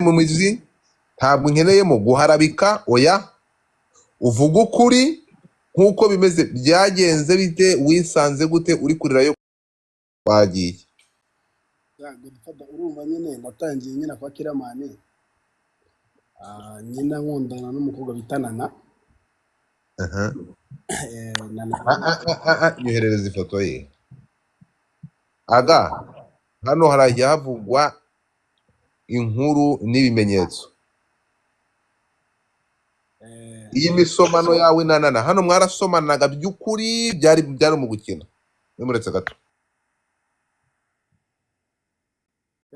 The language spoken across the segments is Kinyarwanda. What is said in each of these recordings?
mu mizi, ntabwo nkeneyemo guharabika, oya, uvuga ukuri nk'uko bimeze. Byagenze bite? Wisanze gute uri kurirayo? Wagiye urumva nyine natangiye nyine kwa Kiramani, nyina nkundana n'umukobwa bita Nana. nyoherereza ifoto ye. Aga, hano harajya havugwa inkuru n'ibimenyetso. Iyi misomano yawe na Nana, hano mwarasomanaga by'ukuri? byari mu gukina? Nimuretse gato.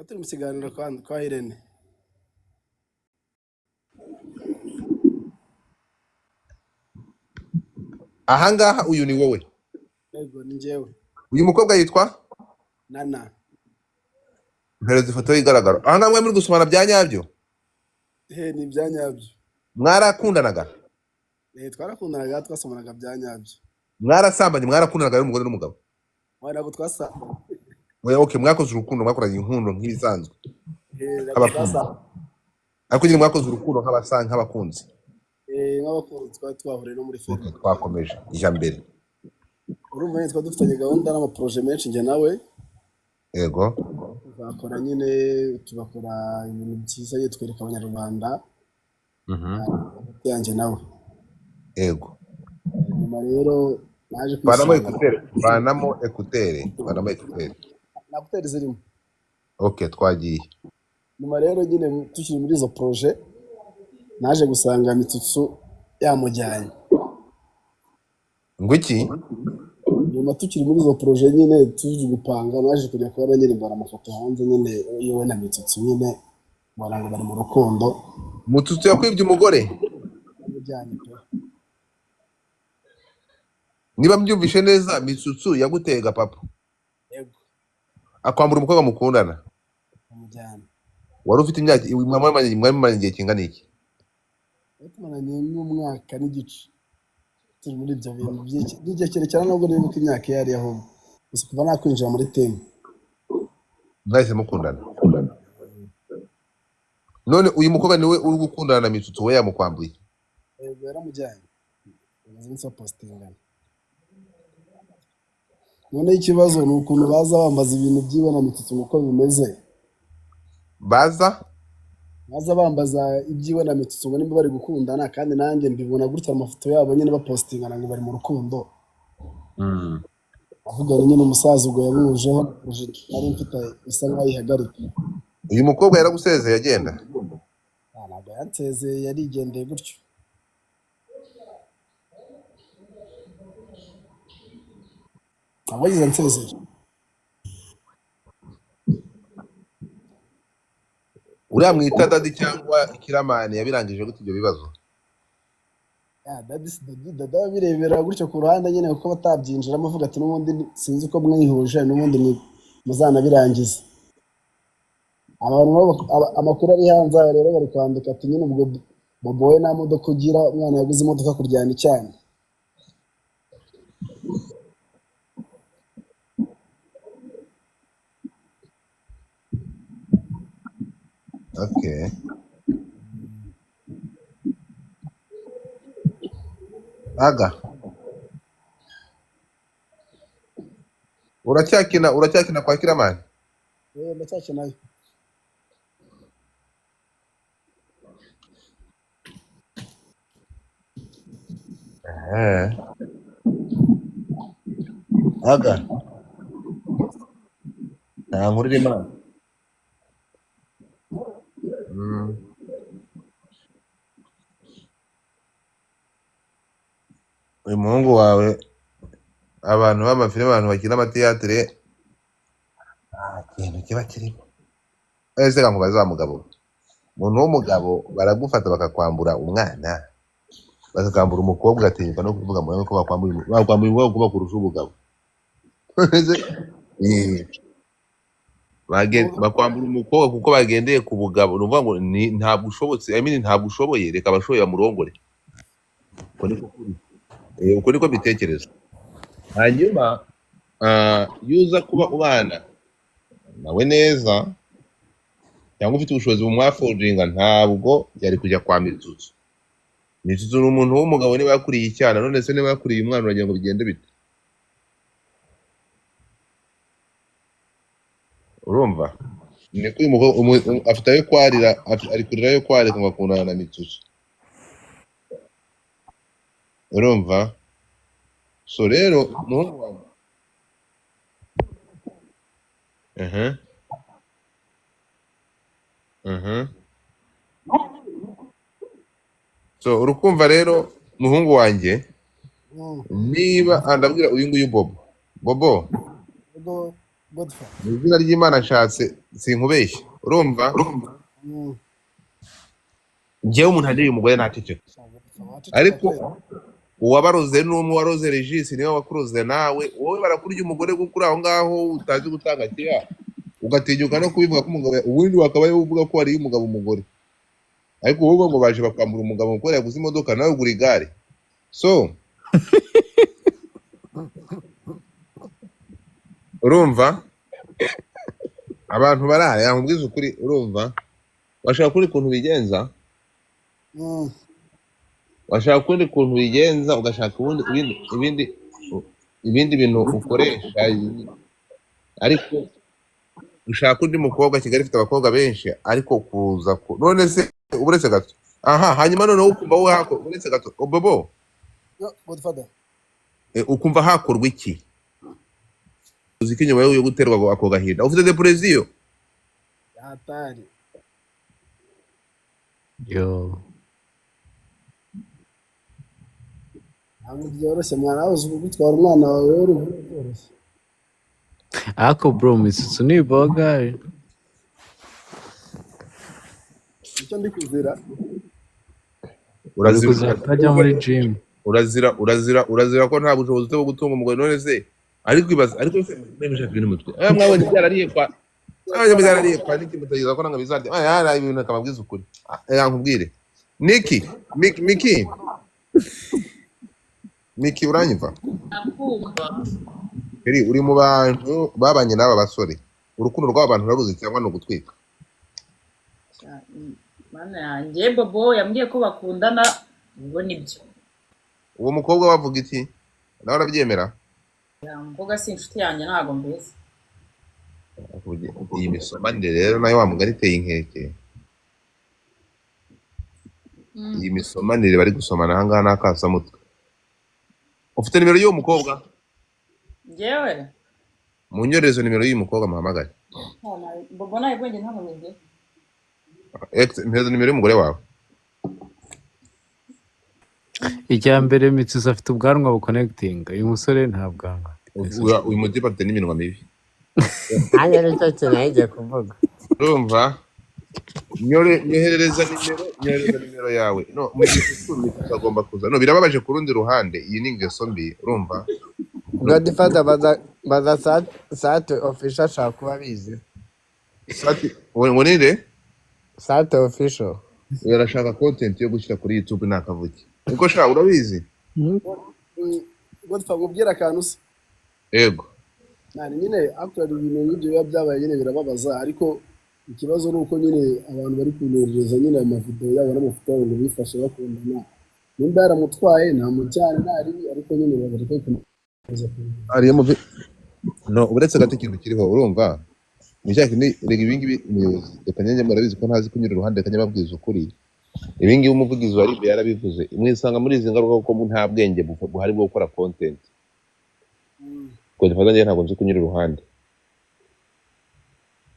turi mu kiganiro kwa Irene. Ahangaha uyu ni wowe? Yego, ni njyewe. Uyu mukobwa yitwa Nana. mpereza ifoto ye igaragara. Ahangaha mwe muri gusomana bya nyabyo? Ni ibya nyabyo. Mwarakundanaga? Twarakundanaga, twasomanaga bya nyabyo. Mwarasambanye? Mwarakundanaga n'umugore n'umugabo? Ntabwo twasambanye. Okay, mwakoze urukundo, mwakoranye inkundo nk'ibisanzwe ariko nyine mwakoze urukundo nk'abakunzi. Nk'abakunzi twari twahuriye no muri filime. Twakomeje ijya mbere. Urumva nyine twari dufitanye gahunda n'amaproje menshi njye nawe. Yego. Tugakora nyine, tugakora ibintu byiza ye, twereka abanyarwanda hagati yanjye nawe. Yego. Nyuma rero naje banamo ekuteri. na ekuteri zirimo. Okay, twagiye. Nyuma rero nyine tukiri muri izo proje, naje gusanga Mitsutsu yamujyanye. Ngo iki? Nyuma tukiri muri izo proje nyine tuje gupanga, naje kujya kubona nyine mbona amafoto hanze nyine yewe na Mitsutsu nyine mbona ngo bari mu rukundo. Mitsutsu yakwibye umugore? Yamujyanye pe. Niba mbyumvishe neza, Mitsutsu yagutega papa? Yego. Akwambura umukobwa mukundana? Yamujyanye. Wari ufite imyaka mwari igihe kingana iki? Tumaranye n'umwaka n'igice. Turi muri ibyo bintu by'igihe kirekire, nubwo nibuka imyaka yari aho. Gusa kuva nakwinjira muri team. Mwahise mukundana? None uyu mukobwa niwe uri gukundana na Mitsutsu, we yamukwambuye? Yego, yaramujyanye. Nzi postingana. None ikibazo ni ukuntu baza bambaza ibintu by'iwe na Mitsutsu uko bimeze. Baza bambaza ibyiwe na Mitsutsu ngo nimba bari gukundana, kandi nanjye mbibona gutya amafoto yabo nyine bapostingana ngo bari mu rukundo. Avuga nyine umusaza ubwo yabimujeho, nari mfite isa nk'ayihagarika. Uyu mukobwa yaragusezeye agenda? Ntabwo yansezeye, yarigendeye gutyo. Ntabwo yize ansezeye. Uriya mwita Dadi cyangwa Kiramani yabirangije gute ibyo bibazo? Dada babirebera gutyo ku ruhande nyine kuko batabyinjiramo, avuga ati n'ubundi sinzi uko mwihuje, n'ubundi muzanabirangiza. Amakuru ari hanze rero bari kwandika ati nyine ubwo Bobo we nta modoka ugira, umwana yaguze imodoka kuryana icyana. Okay. Aga, uracyakina kwa Kiramani? Ndacyakinayo. Aga, nta nkuru irimo. Uyu muhungu wawe, abantu b'amafilime, abantu bakina amatiyatire, ikintu kiba kirimo. Ese nkubaza wa mugabo, umuntu w'umugabo baragufata bakakwambura umwana, bakakwambura umukobwa, ugatinyuka no kuvuga ko bakwambuye umukobwa kuba kurusha ubugabo. Bakwambura umukobwa kuko bagendeye ku bugabo. Ni ukuvuga ngo ntabwo ushobotse, ntabwo ushoboye, reka abashoboye bamurongore. Uko niko mbitekereza. Hanyuma iyo uza kuba ubana nawe neza cyangwa ufite ubushobozi bumwafodinga ntabwo yari kujya kwa Mitsutsu. Mitsutsu ni umuntu w'umugabo niba yakuriye icyana, none se niba yakuriye umwana uragira ngo bigende bite? Urumva? Niko uyu mugabo afite ayo kwarira, ari kurira ayo kwarika ngo akundana na Mitsutsu. Urumva? So rero umuhungu wawe so urukumva rero muhungu wanjye, niba ndabwira uyu nguyu Bobo mu izina ry'Imana nshatse sinkubeshye. Urumva? njyewe umuntu agiye umugore naceceka, ariko uwabaroze n'umwe waroze Regis niwe wakuroze nawe. Wowe barakurya umugore gukura aho ngaho utazi gutanga keya, ugatinyuka no kubivuga ko umugabo ubundi wakabaye uvuga ko wariye umugabo umugore, ariko wowe ngo baje bakwambura umugabo kuko yaguze imodoka nawe ugura igare. So urumva abantu barara yakubwiza ukuri. Urumva washaka kuri kuntu bigenza, washaka kundi kuntu bigenza, ugashaka ibindi bintu ukoresha, ariko ushaka undi mukobwa. Kigali ifite abakobwa benshi, ariko kuza none se uburetse gato. Hanyuma noneho ukumva wowe hako uretse gato Bobo, ukumva hakorwa iki? Uzi ko inyuma yo guterwa ako gahinda ufite depression yatari yo ntabwo byoroshye mwana, uzi gutwara umwana wawe byoroshye. ako bro Mitsutsu ni bogari. icyo ndi kuzira urazira utajya muri gym, urazira ko nta bushobozi bwo gutunga umugore. none se ariko ibaza, ariko se nemesha ibintu mutwe mwabonye byarariye kwa byarariye kwa Niki mutageza ko nanga bizarya ibintu akababwiza ukuri. Yankubwire Miki uranyumva? Uri mu bantu babanye n'aba basore, urukundo rw'abantu raruzi cyangwa no gutwika? Mana yanjye Bobo yambwiye ko bakundana, ubwo nibyo. Uwo mukobwa wavuga iki? Nawe arabyemera? Umukobwa si inshuti yanjye ntago mbese. Iyi misomanire rero nayo wa mugari iteye inkeke. Iyi misomanire bari gusomana aha ngaha n'akasamutwe. Ufite nimero y'uwo mukobwa? Njyewe munyorezo nimero y'uyu mukobwa muhamagare. Bobo nawe bwenge ntabwo nige. Mperezo nimero y'umugore wawe. icya mbere Mitsutsu afite ubwanwa buconnecting, uyu musore nta bwanwa. Uyu mutipe afite n'iminwa mibi. Nanjye nicyo kintu nagiye kuvuga. Urumva? Nyoherereza nimero yawe. No, mu gihe agomba kuza. No, birababaje ku rundi ruhande. Iyi ni ingeso mbi. Urumva? Godfather baza sate official ashaka kuba bizi. Sati ngo ninde? Sate official. Yarashaka content yo gushyira kuri YouTube nakavuki. Uko sha urabizi? Godfather ngubwira akantu se. Yego. Nani nyine actually ibintu nk'ibyo biba byabaye nyine birababaza, ariko ikibazo ni uko nyine abantu bari kunohereza nyine amavideo yabo n'amafoto yabo ngo bifashe bakundana. Nimba yaramutwaye nta mujyane ntari, ariko nyine bari kukomeza. Ariyo muvi. No, uretse gato ikintu kiriho urumva? Nishaka ni rega ibingibi umuyobozi Kanyange murabizi ko ntazi kunyura uruhande Kanyababwiza ukuri. Ibingibi umuvugizi wa Libe yarabivuze. Mwisanga muri izi ngaruka ko nta bwenge buhari bwo gukora content. Ko dufatanye ntabwo nzi kunyura uruhande.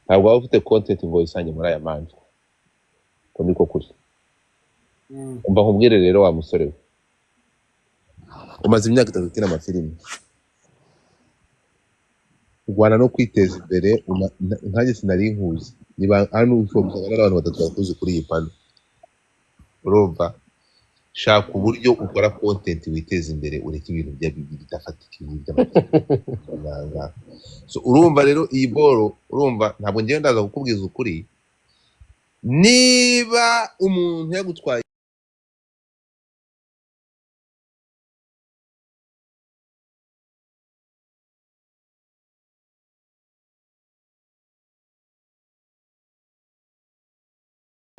Ntabwo waba ufite content ngo isange muri aya manjwe. Ko niko kuri. Umva nkubwire rero wa musore we. Umaze imyaka 3 ukina amafilimi. Ugwana no kwiteza imbere, nkanjye sinari nkuzi. Niba hano ushobora n'abantu batatu bakuze kuri iyi pano. Urumva? Shaka uburyo ukora content witeza imbere, ureke ibintu bidafatika by'amafaranga. So urumva rero iyi boro, urumva ntabwo ngiye ndaza kukubwiza ukuri. Niba umuntu yagutwaye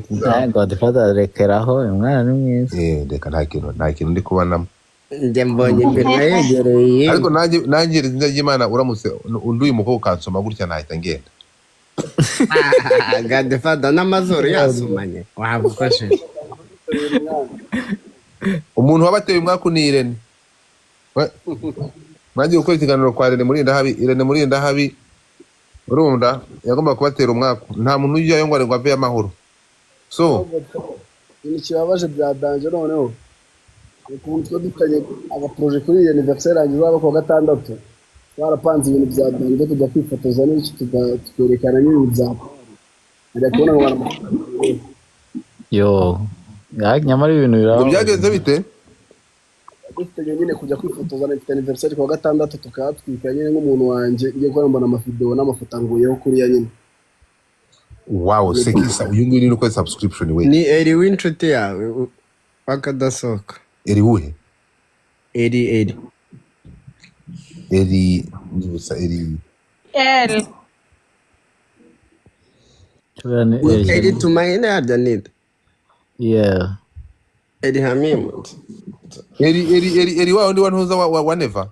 Godfather rekeraho umwana ni mwiza. Reka nta kintu ndi kubonamo. njye mbonye imbere yegereye Ariko nanjye izina ry'Imana uramutse unduye umukobwa ukansoma gutya nahita ngenda. Godfather n'amazuru yasomanye wabufashe Umuntu wabateye umwaka ni Irene. Mwagiye gukora ikiganiro kwa Irene Murindahabi urumva yagomba kubatera umwaka. Nta muntu ujyayo ngo ave amahoro. So ibintu kibabaje bya danje noneho ukuntu twe dutanye agaproje kuri iyi anniversaire yanjye uzaba ku gatandatu twarapanze ibintu bya danje kujya kwifotoza n'iki tukerekana n'ibintu bya ajya kubona ngo baramufotoza. Yo nyamara ibintu biraho byagenze bite? Dufite nyine kujya kwifotoza na anniversaire ku gatandatu tukatwika nyine nk'umuntu wanjye ngiye kubona mbona amavideo n'amafoto anguyeho kuri ya nyine. Wow, sekisa uyu nguyu ni uko subscription we. ni eri w'inshuti yawe bakadasohoka Eri wuhe? eri Nibusa Eri. eri tumaine yarya nida Yeah. eri hamimu Eri wa undi wantuza wa Never.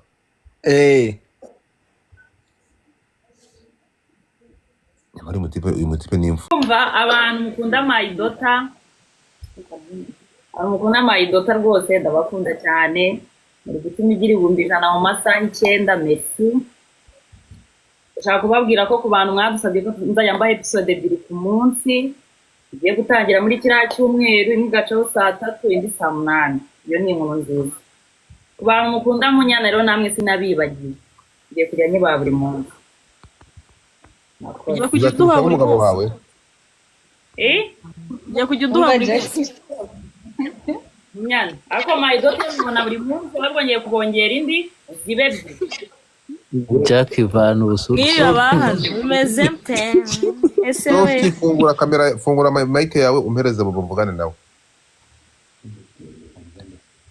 Nyamari uyu mutipe ni imfu. kumva abantu mukunda mayidota rwose ndabakunda cyane muri gutuma igira 100 mu masaha 9 merci. Ushaka kubabwira ko ku bantu mwadusabye ko nzajya mbaha episode 2 ku munsi igiye gutangira muri kiriya cyumweru imwe gacaho saa 3 indi saa 8. Iyo ni inkuru nziza ku bantu mukunda Munyana rero namwe sinabibagiye ngiye kujya nyiba buri munsi. Ujya kujya uduha buri umugabo munsi wawe. ujya kujya uduha buri munsi Munyana ariko mayidota mubona buri munsi ahubwo ngiye kubongera indi zibe Jack Ivan ubusuru. mwiriwe abahaje mumeze mte ese we Fungura kamera, fungura mic yawe umpereze Bobo mvugane nawe.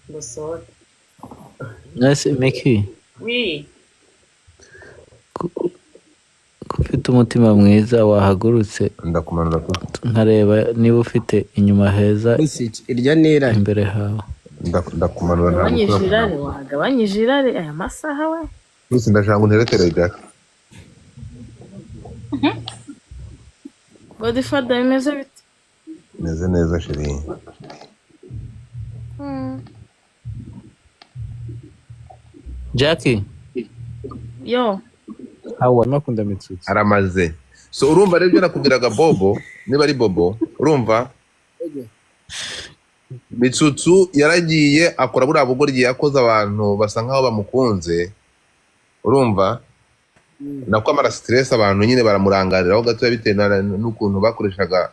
gusora. Nase Meki. Oui. Ufite umutima mwiza wahagurutse Ndakumanura ko. nkareba niba ufite inyuma heza irya nira imbere hawe. Ndakumanura ntabwo. wagabanyije irari wagabanyije irari aya masaha we Gusa ndashaka unteretere Jack. Godfather bimeze bite Meze neza shiri. Jackie. yo Hawa makunda Mitsutsu. Aramaze. So urumva rero nakubwiraga Bobo, niba ari Bobo, urumva? Mitsutsu yaragiye akora buriya bugoryi yakoze abantu basa nkaho bamukunze. Urumva? Nako amara stress abantu nyine baramurangariraho gato bitewe n'ukuntu bakoreshaga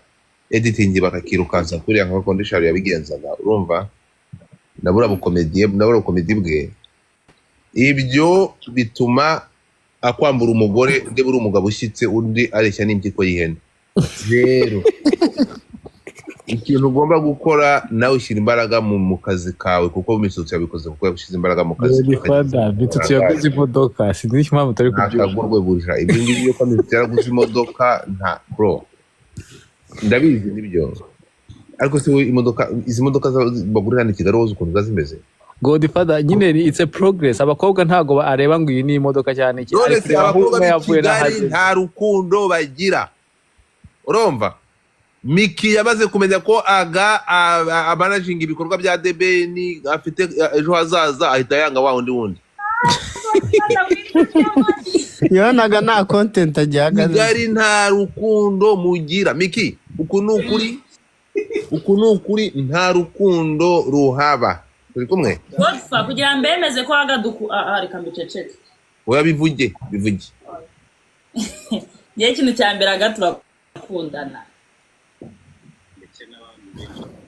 editing bakakirukansa kuri ya condition yabigenzaga. Urumva? Nabura bukomedie bwe. Ibyo bituma akwambura umugore undi buri umugabo ushyitse undi areshya n'impyiko y'ihene. Rero ikintu ugomba gukora nawe ushyira imbaraga mu kazi kawe kuko Mitsutsu yabikoze kuko yashyize imbaraga mu kazi. Mitsutsu yaguze imodoka sinzi impamvu utari kubyumva. Akagurwe burira ibyo ngibyo ko Mitsutsu yaraguze imodoka nta bro. Ndabizi nibyo. Ariko se izi modoka bagurira hano i Kigali wowe ukuntu zimeze. Godfather nyine it's a progress. Abakobwa ntago areba ngo iyi ni imodoka cyane iki. None abakobwa b'Ikigali nta rukundo bagira. Urumva? Miki yamaze kumenya ko amanaging ibikorwa bya DBN afite ejo hazaza ahita yanga wa wundi. yonaga nta content ajyaga Kigali nta rukundo mugira. Miki uku ni ukuri nta rukundo ruhaba. Turi kumwe? Godfa kugira mbemeze ko agaduku reka mbiceceke. Oya bivuge. Ye ikintu cya mbere agaturakundana.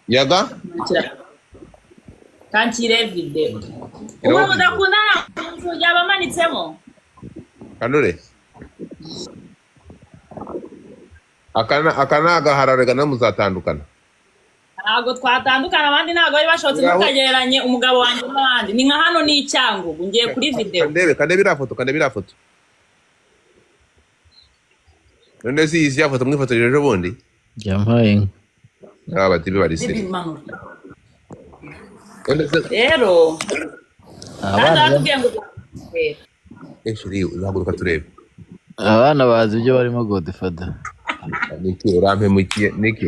Yaga? Kankire video. Uba mudakundana yabamanitsemo. Kanure. Akana agahararega namuzatandukana. Ntago twatandukana abandi ntago bari bashotse mukagereranye umugabo wanjye n'abandi. Ni nka hano ni icyango ngiye kuri video. Kandebe ira foto. None si isi ya foto mwifotoje ejo bundi? Yampaye. abatibe bari bibi seri manura none se rero kandi abana batubwiye ngo eshiri uzaguruka turebe abana bazi ibyo barimo Godfather. niki urampemukiye niki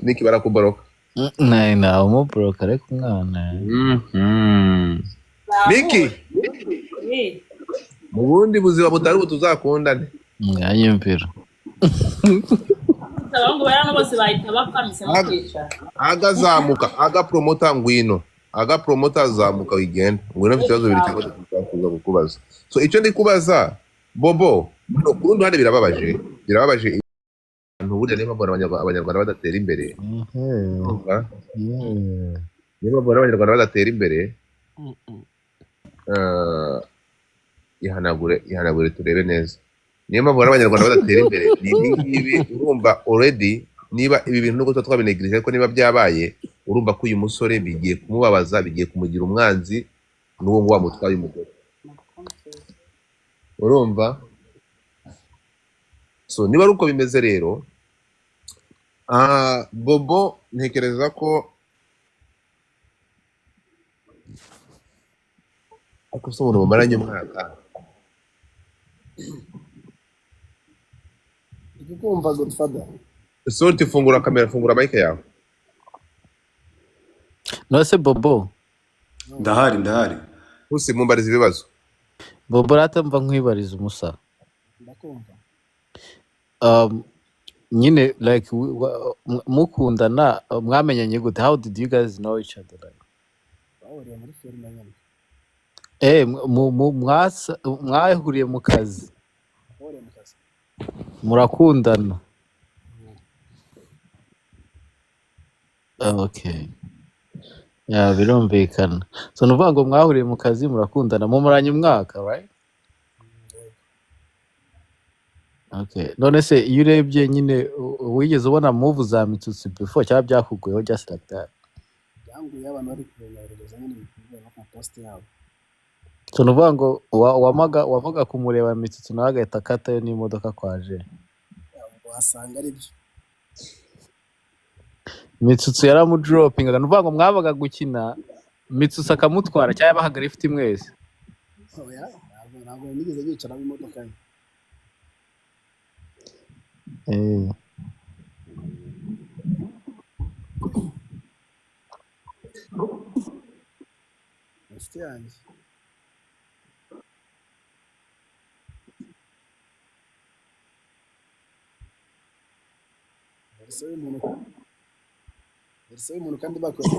niki barakuboroka Nta umuboroka ariko umwana niki mu bundi buzima butari ubu tuzakundane mwanyumvira abahungu barano bose bahita bapfa misemo kwicara agazamuka agapromota ngwino agapromota azamuka wigenda ngwino mfite ibibazo bibiri cyangwa tuzakuza kukubaza so icyo ndi kubaza bobo no ku rundi ruhande birababaje abantu burya niba mbona abanyarwanda badatera imbere urumva? Niba mbona abanyarwanda badatera imbere ihanagure turebe neza niyo mpamvu abanyarwanda badatera imbere ni ibi urumva already niba ibi bintu nubwo twabinegirije ariko niba byabaye urumva ko uyu musore bigiye kumubabaza bigiye kumugira umwanzi n'uwo ngo wamutwaye umugore urumva so niba ari uko bimeze rero bobo ntekereza ko ariko se umuntu mumaranye umwaka ndi kumva Godfather. sorti fungura kamera fungura mic yawe nose Bobo ndahari usi mumbariza ibibazo Bobo ratamva nkwibariza umusa Ndakumva. nyine like mukundana mwamenyanye gute? How did you guys know each other? Like Bahuriye muri filime nyine. mwahuriye mu kazi Bahuriye mu kazi. murakundana. Okay, ya birumvikana. So nuvuga ngo mwahuriye mu kazi murakundana mumuranye umwaka, right? Okay, none se iyo urebye nyine wigeze ubona move za Mitsutsi before cyangwa byakuguyeho just like that? Byanguye abantu bari kubonereza nyine bivuye no post yabo. So nuvuga ngo wavaga kumureba Mitsutsi nawe agahita akatayo n'imodoka kwaje. Wasanga ari byo. Mitsutsi yaramudropingaga, nuvuga ngo mwabaga gukina Mitsutsi akamutwara cyangwa yabahaga lift mwese? Oya, ntabwo nigeze yicara mu modoka ye. Inshuti yanjye. Verso y'umuntu kandi bakora.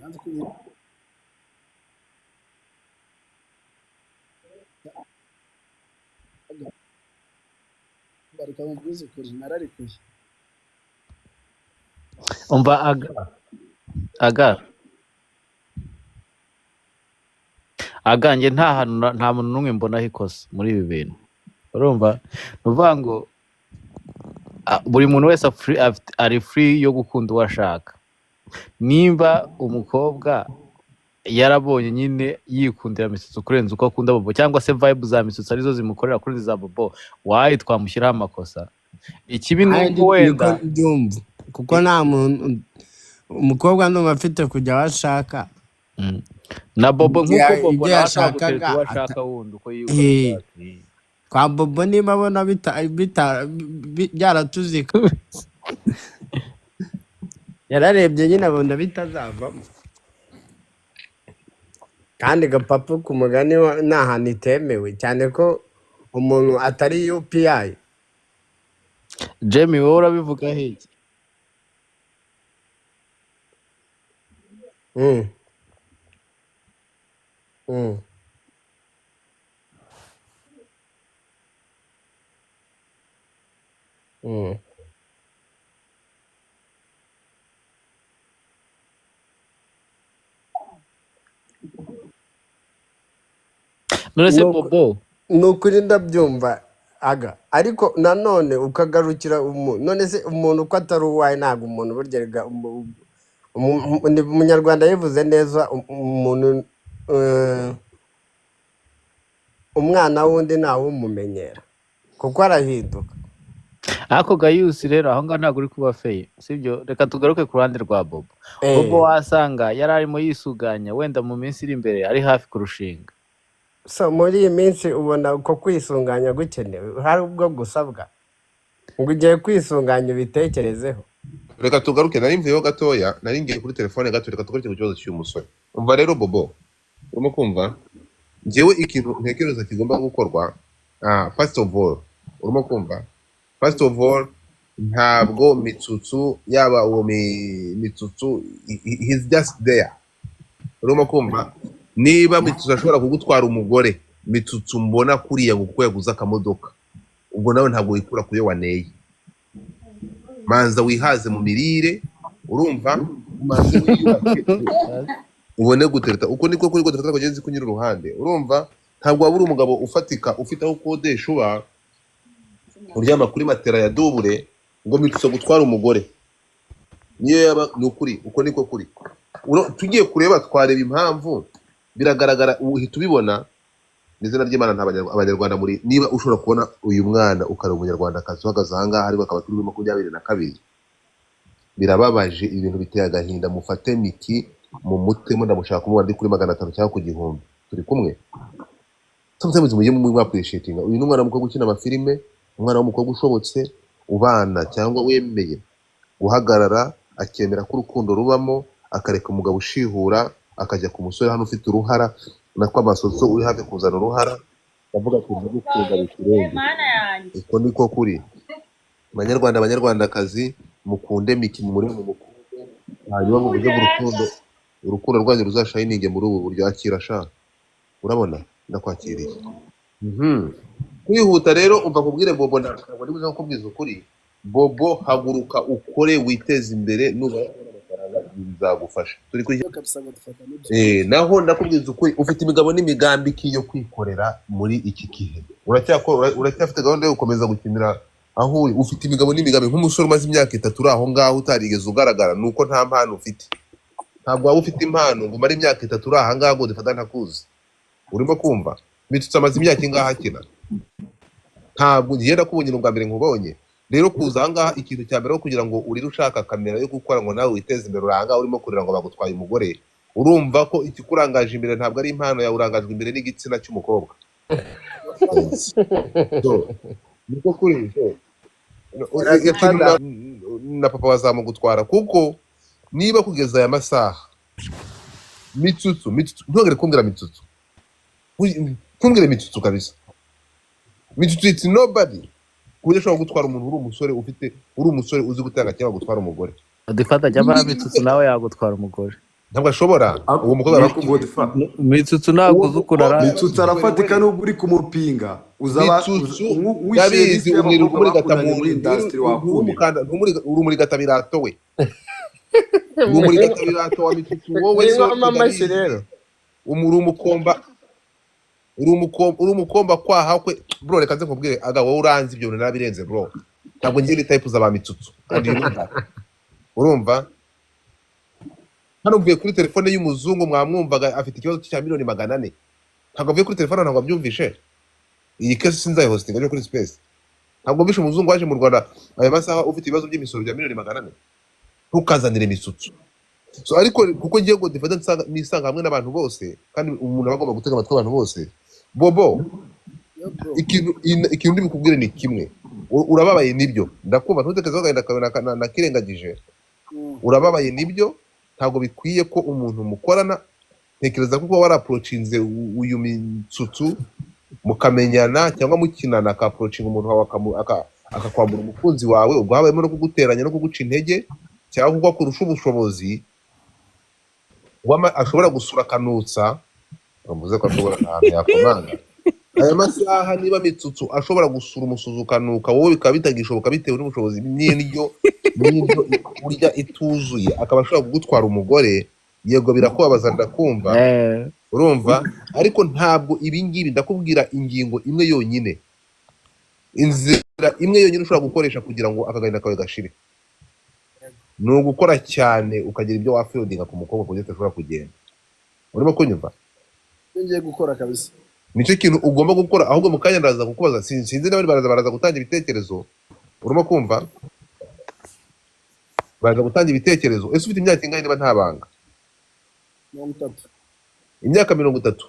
Nanze kuyi barika mu bwiza ukuri nararikuye. Umva aganjye nta muntu n'umwe mbonaho ikosa muri ibi bintu, urumva? Nuvuga ngo buri muntu wese ari free yo gukunda uwo ashaka. Nimba umukobwa yarabonye nyine yikundira Mitsutsi kurenza uko akunda Bobo, cyangwa se vibe za Mitsutsi arizo zimukorera kuri za Bobo, wayi twamushyiraho amakosa. Ikibi nuko wenda byumva kuko nta muntu umukobwa ndumva afite kujya washaka na Bobo nk'uko Bobo ibyo nawe ashaka gutereta yashakaga uwo ashaka wundi uko yiyumva. kwa Bobo niba abona byaratuzika yararebye nyine abona bitazavamo, kandi gapapu ku mugani ni ahantu itemewe cyane ko umuntu atari UPI. Jamie wowe urabivuga iki? Mm. Mm. Mm. None se Bobo ni ukuri ndabyumva aga ariko nanone ukagarukira umuntu none se umuntu uko atari uwawe ntabwo umuntu burya umunyarwanda yivuze neza umuntu umwana wundi ntawe umumenyera kuko arahinduka. ako gayusi rero aho ngaho ntabwo uri kuba feye sibyo. Reka tugaruke ku ruhande rwa Bobo. Bobo wasanga yari arimo yisuganya wenda mu minsi iri imbere ari hafi kurushinga. So muri iyi minsi ubona uko kwisunganya gukenewe hari ubwo gusabwa ngo ugiye kwisunganya ubitekerezeho. reka tugaruke, nari mvuyeho gatoya, nari ngiye kuri telefone gato, reka tugaruke ku kibazo cy'uyu musore. Umva rero Bobo, urimo kumva njyewe ikintu ntekereza kigomba gukorwa, first of all, urimo kumva, first of all, ntabwo Mitsutsu yaba uwo Mitsutsu he's just there. Urimo kumva niba Mitsutsu ashobora kugutwara umugore, Mitsutsu mbona kuriya kuko yaguze akamodoka, ubwo nawe ntabwo wikura kuyo waneye. Manza wihaze mu mirire, urumva, manza wiyubake ubone gutereta. Uko niko kuri gutereta kugenzi kunyira uruhande, urumva. Ntabwo wabura umugabo ufatika ufite aho kodesha uba uryama kuri matera ya double ngo Mitsutsu gutwara umugore. Niyo yaba nukuri, uko niko kuri. Tugiye kureba twareba impamvu biragaragara, uhita ubibona n'izina ry'Imana. Nta abanyarwanda muri, niba ushobora kubona uyu mwana ukareba umunyarwandakazi uhagaze aha ngaha ariko akaba turi 22, birababaje, ibintu biteye agahinda. Mufate Miki mu mutemo, ndamushaka kumubona ndi kuri 500 cyangwa ku 1000, turi kumwe. Sometimes mujye mu appreciating uyu n'umwana mukobwa ukina amafilime, umwana w'umukobwa ushobotse, ubana cyangwa wemeye guhagarara akemera ko urukundo rubamo, akareka umugabo ushihura akajya ku musore hano ufite uruhara nakwa amasoso uri hafi kuzana uruhara, avuga ati ndagukunda bikurenge. Uko niko kuri. Abanyarwandakazi mukunde Miki muri mu mukunde, hanyuma mu buryo urukundo rwanyu ruzashininge muri ubu buryo. Akira sha, urabona ndakwakiriye. Kwihuta rero umva kubwire Bobo, ntabwo ndi buze kubwiza ukuri. Bobo haguruka ukore witeze imbere, nuba bizagufasha. Turi kuri naho ndakubwiza ukuri, ufite imigabo n'imigambi kiyo kwikorera muri iki kihe. Uracyafite gahunda yo gukomeza gukinira aho uri. Ufite imigabo n'imigambi nk'umusore umaze imyaka 3 uri aho ngaho utarigeze ugaragara, nuko nta mpano ufite. Ntabwo waba ufite impano ngo umare imyaka 3 uri aha ngaho ngo dufata ntakuzi. Urimo kumva Mitsutsu amaze imyaka ingaha akina? Ntabwo ngiye ndakubonye ubwa mbere nkubonye. Rero kuza aha ngaha ikintu cya mbere kugira ngo urire ushaka kamera yo gukora ngo nawe witeze imbere, uranga urimo kurira ngo bagutwaye umugore. Urumva ko ikikurangaje imbere ntabwo ari impano yawe, urangajwe imbere n'igitsina cy'umukobwa. Niko kuri na papa bazamugutwara, kuko niba kugeza aya masaha Mitsutsu ntongere kumbwira Mitsutsu, kumbwira Mitsutsu kabisa. Mitsutsu it's nobody kuburyo ushobora gutwara umuntu uri umusore uzi gutanga cyangwa gutwara umugore. Dufata cyangwa Mitsutsu nawe yagutwara umugore. Ntabwo ashobora. Uwo mukobwa Mitsutsu ntabwo uzukurara. Mitsutsu arafatika n'ubwo uri kumupinga. Yabizi umwiruka muri gatamuri urumuri gatabirato we. Urumuri gatabirato wa Mitsutsu wowe so mamashi rero. Uri umukomba kwaha kwe bro. Reka nze nkubwire aga wowe uranzi ibyo narabirenze bro. Ntabwo ngiye type za Mitsutsu kandi urumva. Hano mvuye kuri telefone y'umuzungu mwamwumvaga afite ikibazo cya $400,000. Ntabwo mvuye kuri telefone, ntabwo byumvishe. Iyi case sinzaye hosting aje kuri space. Ntabwo mbishe umuzungu waje mu Rwanda aya masaha ufite ibibazo by'imisoro bya $400,000. Ntukazanire Mitsutsu. So ariko kuko ngiye ngo difata nisanga hamwe n'abantu bose, kandi umuntu abagomba gutega amatwi abantu bose. Bobo, ikintu ndibikubwire ni kimwe. Urababaye nibyo, ndakumva ntutekerezaho gahinda nakirengagije. Urababaye nibyo, ntabwo bikwiye ko umuntu mukorana. Ntekereza ko wari approachinze uyu Mitsutsu mukamenyana cyangwa mukinana, ka approaching umuntu wawe akakwambura umukunzi wawe, ubwo habayemo no kuguteranya no kuguca intege, cyangwa kuko kurusha ubushobozi ashobora gusura kanutsa. Bamuze ko ashobora ahantu yakomanga aya masaha. Niba Mitsutsu ashobora gusura umusuzu kanuka, wowe bikaba bitagishoboka bitewe n'ubushobozi n'indyo urya ituzuye, akaba ashobora kugutwara umugore. Yego birakubabaza ndakumva, urumva, ariko ntabwo ibi ngibi ndakubwira ingingo imwe yonyine. inzira imwe yonyine ushobora gukoresha kugira ngo akagahinda kawe gashire ni ugukora cyane ukagira ibyo wafieldinga ku mukobwa kugira udashobora kugenda. Urimo kunyumva? ngiye gukora kabisa. Nicyo kintu ugomba gukora, ahubwo mu kanya ndaza kukubaza, sinzi n'abandi baraza gutanga ibitekerezo. Urimo kumva? Baraza gutanga ibitekerezo. Ese ufite imyaka ingahe niba nta banga? 30. Imyaka 30.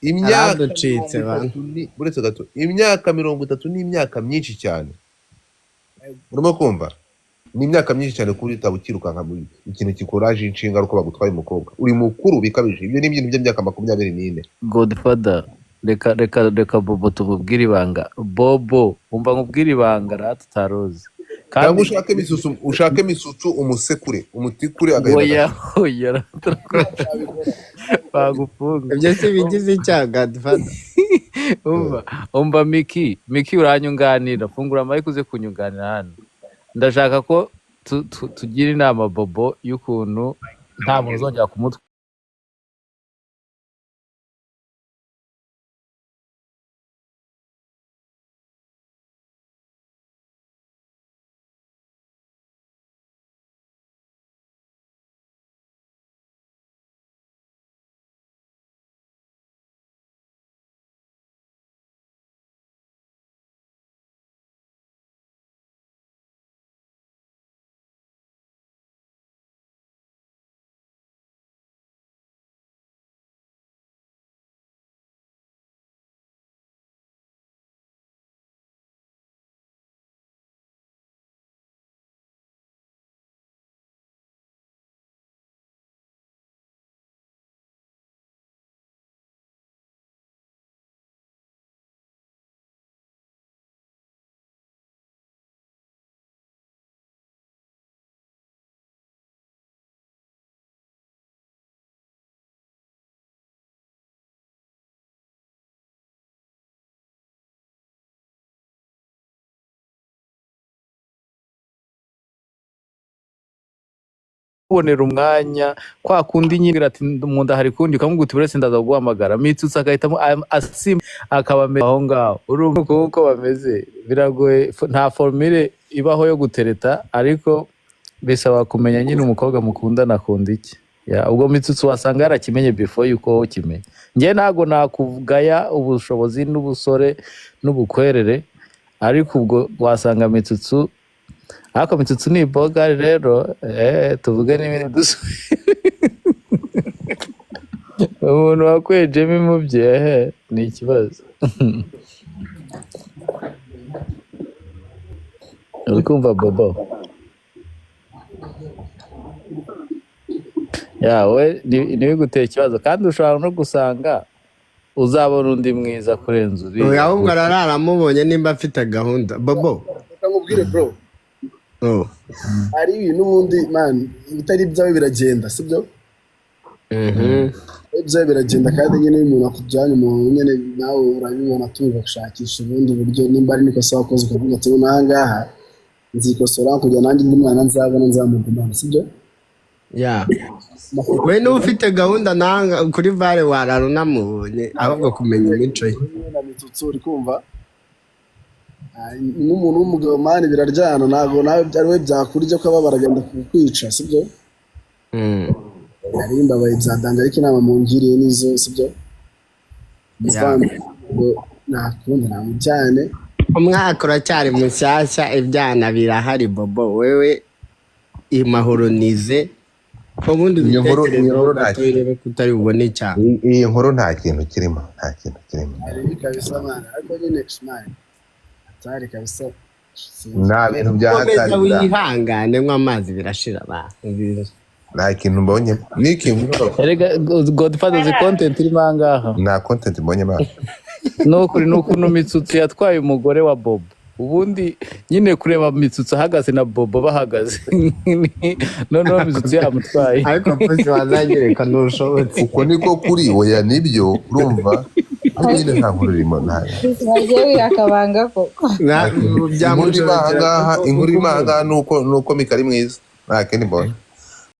Imyaka araducitse bana. buretse gato, imyaka 30 ni imyaka myinshi cyane. Urimo kumva? Ni imyaka myinshi cyane kuri utabukirukanka muri ikintu kikoraje inshinga ruko bagutwaye umukobwa. Uri mukuru bikabije. Ibyo ni ibintu by'imyaka 24. Godfather, reka Bobo tububwire ibanga. Bobo, umva nkubwire ibanga ratutaroze. Kandi ushake misutsu umusekure, umutikure agahinda. Oya, bagufunga. Ibyo si bigize icyaha Godfather. Umva Miki uranyunganira. Fungura amayi kuze kunyunganira hano. Ndashaka ko tugira inama Bobo y'ukuntu nta muntu uzongera kumutwa. Kubonera umwanya kwa kundi nyingira ati mu nda hari kundi ukamubwira uti buretse ndaza guhamagara Mitsutsu agahitamo asimba akabamera aho ngaho. Urumva uko bameze biragoye, nta formule ibaho yo gutereta, ariko bisaba kumenya nyine umukobwa mukundana akunda iki. Ubwo Mitsutsu wasanga yarakimenye before yuko wowe ukimenya. Njye ntago nakugaya ubushobozi n'ubusore n'ubukwerere, ariko ubwo wasanga Mitsutsu ariko Mitsutsu ni bogari rero, tuvuge n'ibintu dusubire. Umuntu wakwejemo imubye ni ikibazo. Uri kumva Bobo? We ntibiguteye ikibazo, kandi ushobora no gusanga uzabona undi mwiza kurenza uriya. Ahubwo araramubonye nimba afite gahunda. Bobo, reka nkubwire bro, hari ibintu ubundi man bitari byawe biragenda, sibyo? Ibyawe biragenda, kandi nyine iyo umuntu akujyanye umuntu nyine nawe urabibona tuba gushakisha ubundi buryo, nimba ari nikosa wakoze ukavuga ati n'ahangaha nzikosora kugira nanjye undi mwana nzabona nzamugumana, sibyo? We niba ufite gahunda nanga kuri Vale warara unamubonye, ahubwo kumenya imico ye. Mitsutsu uri kumva n'umuntu w'umugabo mani biraryana, ntabwo nawe byari we byakurya ko baba baragenda kukwica, sibyo? Ari imbabaye byadanje, ariko inama mungiriye nizo, sibyo? Nakunda namujyane. Umwaka uracyari mushyashya, ibyana birahari Bobo. Wewe imahoronize ubundi bitekerezo gatorere kutari bubone cyane. Iyi nkuru nta kintu kirimo, Ari kabisa mwana, ariko nyine smile. Atari kabisa. Nta bintu byahatari. Wihangane nk'amazi birashira abantu. Nta kintu mbonye. Erega Godfather the content iri mangaha. Nta content mbonye ma. Nokuri nukuntu Mitsutsu yatwaye umugore wa Bobo. Ubundi nyine kureba Mitsutsu ahagaze na Bobo bahagaze. Noneho Mitsutsu yamutwaye. Ariko pasi wazagireka ntushobotse. Uko niko kuri oya nibyo urumva. Nyine nta nkuru irimo nta. Nagiye akabanga koko. Inkuru imanga nuko Mika ari mwiza. Nta kendi mbona.